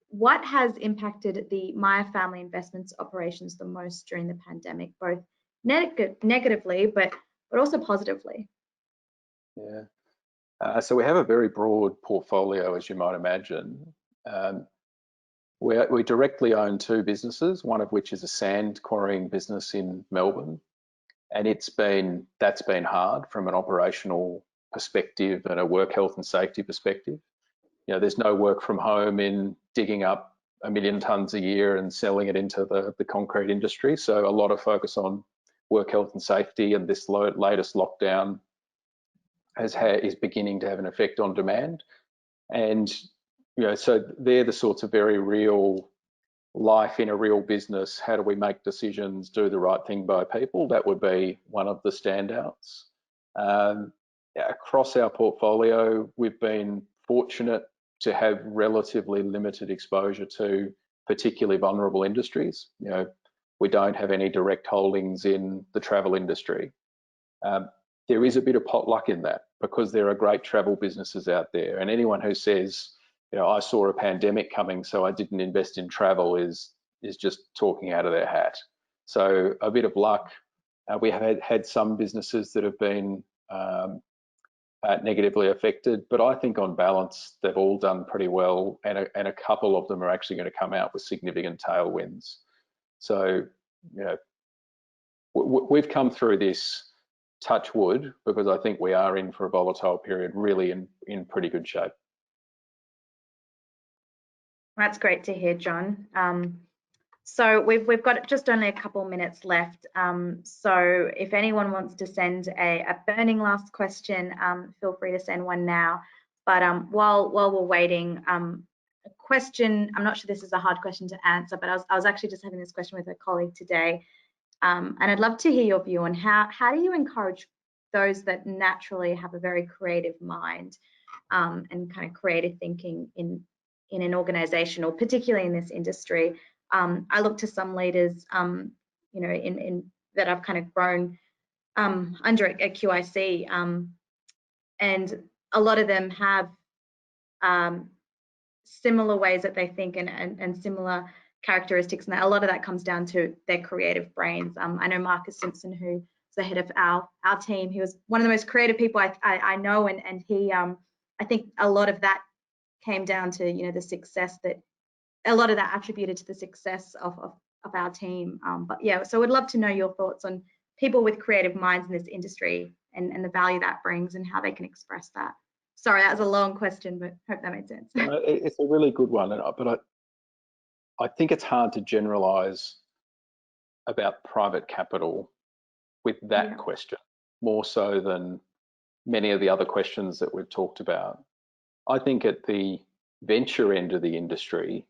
What has impacted the Myer Family Investments operations the most during the pandemic, both negatively, but also positively? Yeah. So we have a very broad portfolio, as you might imagine. We directly own two businesses, one of which is a sand quarrying business in Melbourne, and that's been hard from an operational perspective and a work health and safety perspective. You know, there's no work from home in digging up 1 million tonnes a year and selling it into the concrete industry. So a lot of focus on work health and safety, and this latest lockdown is beginning to have an effect on demand. And you know, so they're the sorts of very real life in a real business. How do we make decisions, do the right thing by people? That would be one of the standouts. Across our portfolio, we've been fortunate to have relatively limited exposure to particularly vulnerable industries. You know, we don't have any direct holdings in the travel industry. There is a bit of potluck in that because there are great travel businesses out there, and anyone who says, you know, I saw a pandemic coming, so I didn't invest in travel is just talking out of their hat. So a bit of luck. We have had some businesses that have been negatively affected, but I think on balance they've all done pretty well, and a couple of them are actually going to come out with significant tailwinds. So, you know, we've come through this, touch wood, because I think we are in for a volatile period, really in pretty good shape. That's great to hear, John. So we've got just only a couple minutes left. So if anyone wants to send a burning last question, feel free to send one now. But while we're waiting, a question, I'm not sure this is a hard question to answer, but I was actually just having this question with a colleague today. And I'd love to hear your view on how do you encourage those that naturally have a very creative mind and kind of creative thinking in an organization, or particularly in this industry. I look to some leaders, you know, in that I've kind of grown under at QIC, and a lot of them have similar ways that they think and similar characteristics, and a lot of that comes down to their creative brains. I know Marcus Simpson, who's the head of our team. He was one of the most creative people I know, and he, I think a lot of that came down to, you know, the success that a lot of that attributed to the success of our team. But yeah, so I'd love to know your thoughts on people with creative minds in this industry and the value that brings and how they can express that. Sorry, that was a long question, but hope that made sense. It's a really good one, but I think it's hard to generalize about private capital with that question, more so than many of the other questions that we've talked about. I think at the venture end of the industry,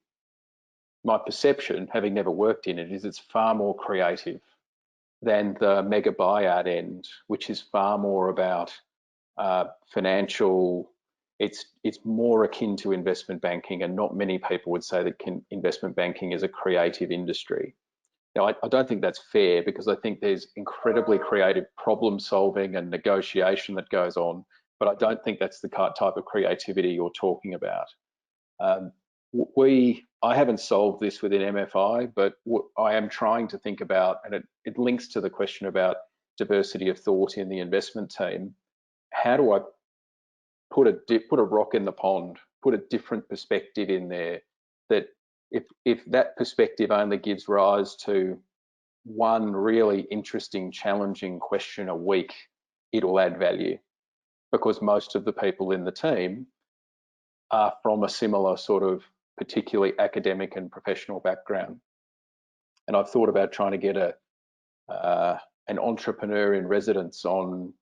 my perception, having never worked in it, is it's far more creative than the mega buyout end, which is far more about financial. It's more akin to investment banking, and not many people would say that investment banking is a creative industry. Now, I don't think that's fair, because I think there's incredibly creative problem solving and negotiation that goes on, but I don't think that's the type of creativity you're talking about. I haven't solved this within MFI, but I am trying to think about, and it links to the question about diversity of thought in the investment team. How do I put a rock in the pond, put a different perspective in there, that if that perspective only gives rise to one really interesting, challenging question a week, it'll add value, because most of the people in the team are from a similar sort of particularly academic and professional background. And I've thought about trying to get an entrepreneur in residence on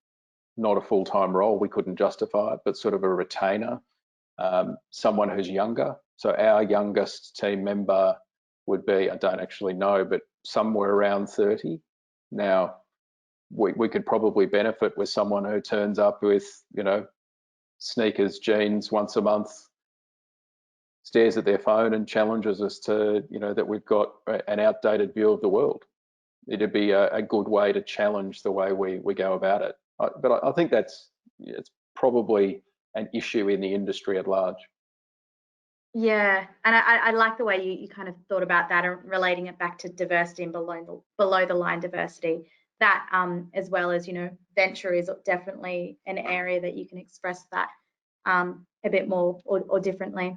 not a full-time role, we couldn't justify it, but sort of a retainer, someone who's younger. So our youngest team member would be, I don't actually know, but somewhere around 30. Now, we could probably benefit with someone who turns up with, you know, sneakers, jeans once a month, stares at their phone and challenges us to, that we've got an outdated view of the world. It'd be a good way to challenge the way we go about it. But I think it's probably an issue in the industry at large. Yeah, and I like the way you kind of thought about that and relating it back to diversity and below the line diversity. That as well as, venture is definitely an area that you can express that a bit more or differently.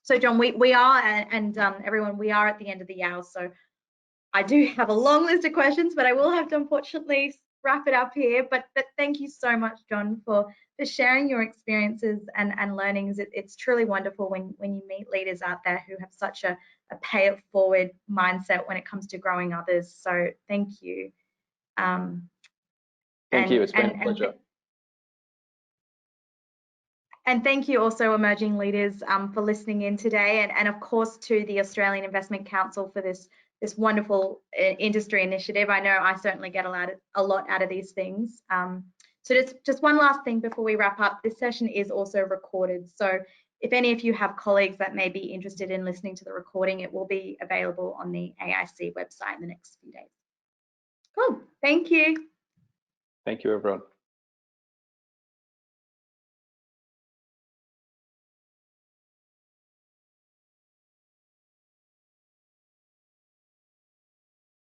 So John, we are, and everyone, we are at the end of the hour. So I do have a long list of questions, but I will have to unfortunately wrap it up here. But thank you so much, John, for sharing your experiences and learnings. It's truly wonderful when you meet leaders out there who have such a pay it forward mindset when it comes to growing others. So thank you. Thank you. It's been a pleasure. And thank you also emerging leaders for listening in today, and of course to the Australian Investment Council for this wonderful industry initiative. I know I certainly get a lot out of these things. So just one last thing before we wrap up, this session is also recorded. So if any of you have colleagues that may be interested in listening to the recording, it will be available on the AIC website in the next few days. Cool, thank you. Thank you, everyone.